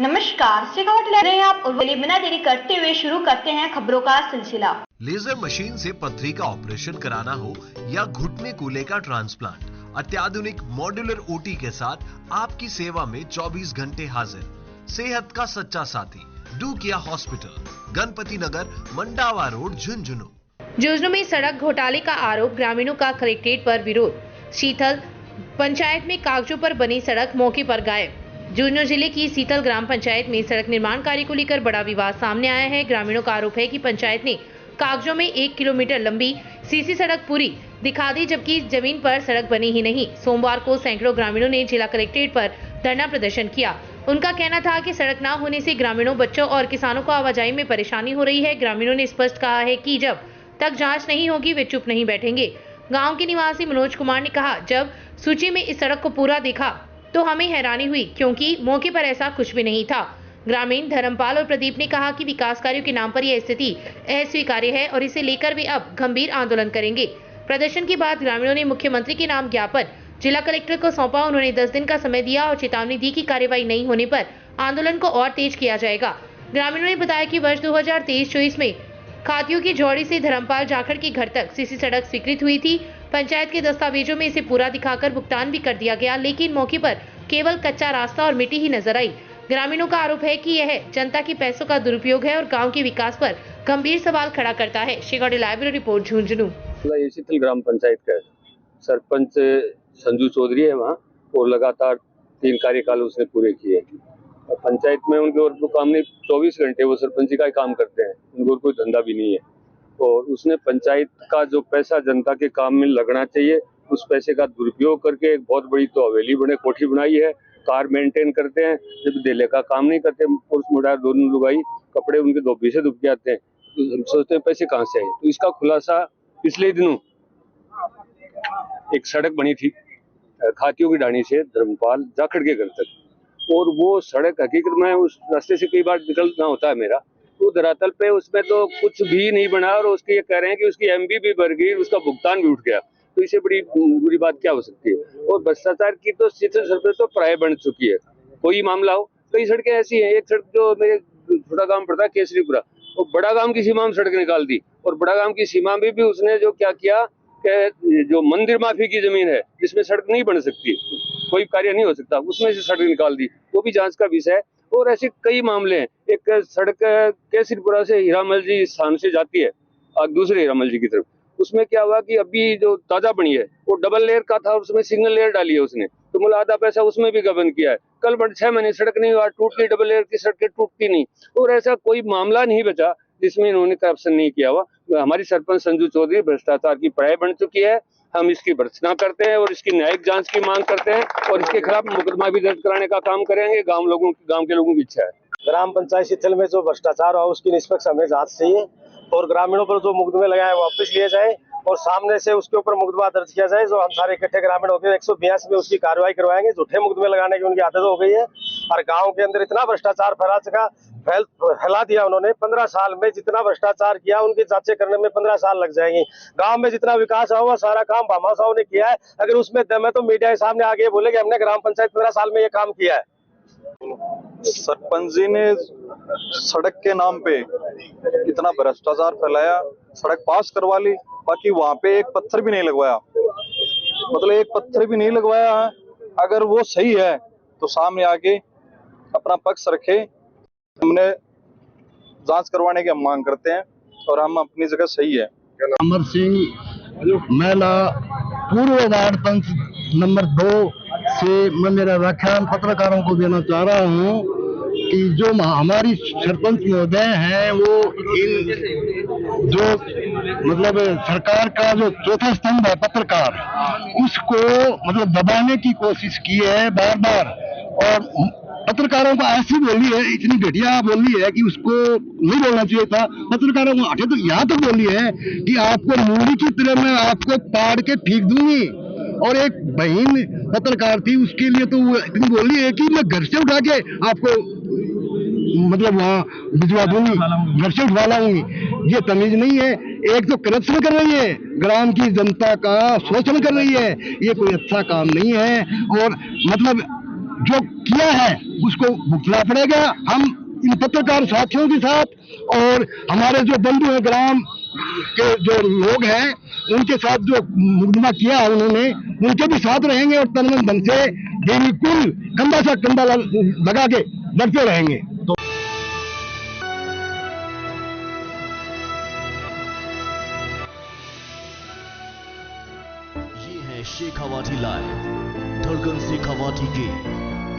नमस्कार, शेखावत ले रहे हैं आप और चलिए बिना देरी करते हुए शुरू करते हैं खबरों का सिलसिला। लेजर मशीन से पथरी का ऑपरेशन कराना हो या घुटने कूल्हे का ट्रांसप्लांट, अत्याधुनिक मॉड्यूलर ओटी के साथ आपकी सेवा में 24 घंटे हाजिर। सेहत का सच्चा साथी डूकिया हॉस्पिटल, गणपति नगर, मंडावा रोड, झुंझुनू। झुंझुनू में सड़क घोटाले का आरोप, ग्रामीणों का कलेक्ट्रेट पर विरोध। शीतल पंचायत में कागजों पर बनी सड़क मौके पर गायब। झुंझुनू जिले की शीतल ग्राम पंचायत में सड़क निर्माण कार्य को लेकर बड़ा विवाद सामने आया है। ग्रामीणों का आरोप है कि पंचायत ने कागजों में 1 किलोमीटर लंबी सीसी सड़क पूरी दिखा दी, जबकि जमीन पर सड़क बनी ही नहीं। सोमवार को सैकड़ों ग्रामीणों ने जिला कलेक्ट्रेट पर धरना प्रदर्शन किया। उनका कहना था कि सड़क न होने से ग्रामीणों, बच्चों और किसानों को आवाजाही में परेशानी हो रही है। ग्रामीणों ने स्पष्ट कहा है कि जब तक जांच नहीं होगी वे चुप नहीं बैठेंगे। गांव के निवासी मनोज कुमार ने कहा, जब सूची में इस सड़क को पूरा देखा तो हमें हैरानी हुई, क्योंकि मौके पर ऐसा कुछ भी नहीं था। ग्रामीण धर्मपाल और प्रदीप ने कहा कि विकास कार्यों के नाम पर यह स्थिति अस्वीकार्य है और इसे लेकर वे अब गंभीर आंदोलन करेंगे। प्रदर्शन के बाद ग्रामीणों ने मुख्यमंत्री के नाम ज्ञापन जिला कलेक्टर को सौंपा। उन्होंने 10 दिन का समय दिया और चेतावनी दी कि कार्रवाई नहीं होने पर आंदोलन को और तेज किया जाएगा। ग्रामीणों ने बताया कि वर्ष 2023-24 में खातियों की जोड़ी से धर्मपाल जाखड़ के घर तक सीसी सड़क स्वीकृत हुई थी। पंचायत के दस्तावेजों में इसे पूरा दिखाकर भुगतान भी कर दिया गया, लेकिन मौके पर केवल कच्चा रास्ता और मिट्टी ही नजर आई। ग्रामीणों का आरोप है कि यह जनता के पैसों का दुरुपयोग है और गांव के विकास पर गंभीर सवाल खड़ा करता है। Shekhawat live report, Jhunjhunu. शीतल ग्राम पंचायत का सरपंच संजू चौधरी है वहाँ, और लगातार 3 कार्यकाल उसने पूरे किए। पंचायत में उनके और तो काम नहीं, 24 घंटे वो सरपंच का ही काम करते हैं, उनको कोई धंधा भी नहीं है। और उसने पंचायत का जो पैसा जनता के काम में लगना चाहिए, उस पैसे का दुरुपयोग करके एक बहुत बड़ी तो हवेली बने कोठी बनाई है। कार मेंटेन करते हैं, जब देले का काम नहीं करते। पुरुष मुड़ा दोनों लुगाई, कपड़े उनके धोबी से धुप के आते हैं, तो हम सोचते हैं पैसे कहाँ से आए। तो इसका खुलासा पिछले दिनों एक सड़क बनी थी खातियों की डाणी से धर्मपाल जाखड़ के घर तक, और वो सड़क हकीकत में उस रास्ते से कई बार निकलना होता है मेरा, तो धरातल पे उसमें तो कुछ भी नहीं बना और उसकी ये कह रहे हैं कि उसकी एमबी भी बढ़ गई, उसका भुगतान भी उठ गया। तो इससे बड़ी बुरी बात क्या हो सकती है। और भ्रष्टाचार की तो शीतल सड़क तो प्राय बन चुकी है। कोई मामला हो, कई सड़कें ऐसी हैं। एक सड़क जो मेरे छोटा गांव पड़ता है केसरीपुरा, वो बड़ा गांव की सीमा में सड़क निकाल दी, और बड़ा गांव की सीमा में भी उसने जो क्या किया कि जो मंदिर माफी की जमीन है जिसमें सड़क नहीं बन सकती, कोई कार्य नहीं हो सकता, उसमें से सड़क निकाल दी, वो भी जांच का विषय है। और ऐसे कई मामले हैं। एक सड़क केसरीपुरा से हीरामल जी स्थान से जाती है दूसरे हीरामल जी की तरफ, उसमें क्या हुआ कि अभी जो ताजा बनी है वो डबल लेयर का था, उसमें सिंगल लेयर डाली है उसने, तो मतलब आधा पैसा उसमें भी गबन किया है। कल 6 महीने सड़क नहीं हुआ, टूट गई, डबल लेयर की सड़कें टूटती नहीं। और ऐसा कोई मामला नहीं बचा जिसमें इन्होंने करप्शन नहीं किया हुआ। हमारी सरपंच संजू चौधरी भ्रष्टाचार की प्राय बन चुकी है। हम इसकी भर्त्सना करते हैं और इसकी न्यायिक जांच की मांग करते हैं, और इसके खिलाफ मुकदमा भी दर्ज कराने का काम करेंगे। गांव के लोगों की इच्छा है। ग्राम पंचायत शीतल में जो भ्रष्टाचार हुआ उसकी निष्पक्ष हमें जांच चाहिए, और ग्रामीणों पर जो मुकदमे लगाए वापस लिए जाए, और सामने से उसके ऊपर मुकदमा दर्ज किया जाए। जो हम सारे इकट्ठे ग्रामीण होते हैं 182 में उसकी कार्रवाई करवाएंगे। झूठे मुकदमे लगाने की उनकी आदत हो गई है, और गाँव के अंदर इतना भ्रष्टाचार फैला दिया उन्होंने। 15 साल में जितना भ्रष्टाचार किया उनकी जांचें करने में 15 साल लग जाएंगी। गांव में जितना विकास हुआ सारा काम भामा साहब ने किया है। अगर उसमें दम है तो मीडिया के सामने आगे बोले कि हमने ग्राम पंचायत 15 साल में ये काम किया है। सरपंच जी ने सड़क के नाम पे इतना भ्रष्टाचार फैलाया, सड़क पास करवा ली, बाकी वहां पे एक पत्थर भी नहीं लगवाया। मतलब एक पत्थर भी नहीं लगवाया है। अगर वो सही है तो सामने आके अपना पक्ष रखे। हमने जांच करवाने की हम मांग करते हैं, और हम अपनी जगह सही है। अमर सिंह महिला पूर्व वार्ड पंच नंबर 2 से मैं मेरा व्याख्यान पत्रकारों को देना चाह रहा हूँ कि जो हमारी सरपंच महोदय हैं वो इन जो मतलब सरकार का जो चौथा स्तंभ है पत्रकार, उसको मतलब दबाने की कोशिश की है बार बार, और पत्रकारों को ऐसी बोली है, इतनी घटिया बोली है कि उसको नहीं बोलना चाहिए था। पत्रकारों को हटे तो यहाँ तक बोली है कि आपको मूली की तरह मैं आपको पाड़ के फेंक दूंगी। और एक बहन पत्रकार थी, उसके लिए तो वो इतनी बोली है कि मैं घर से उठा के आपको मतलब वहाँ भिजवा दूंगी, घर से उठवा लाऊंगी। ये तमीज नहीं है। एक तो करप्शन कर रही है, ग्राम की जनता का शोषण कर रही है, ये कोई अच्छा काम नहीं है। और मतलब जो किया है उसको भुगतना पड़ेगा। हम इन पत्रकार साथियों के साथ और हमारे जो बंधु हैं ग्राम के जो लोग हैं उनके साथ जो मुकदमा किया है उन्होंने, उनके भी साथ रहेंगे और तनमन धन से बिल्कुल कंधा से कंधा लगा के लड़ते रहेंगे। तो ये है शेखावाटी लाइव, धड़कन शेखावाटी की।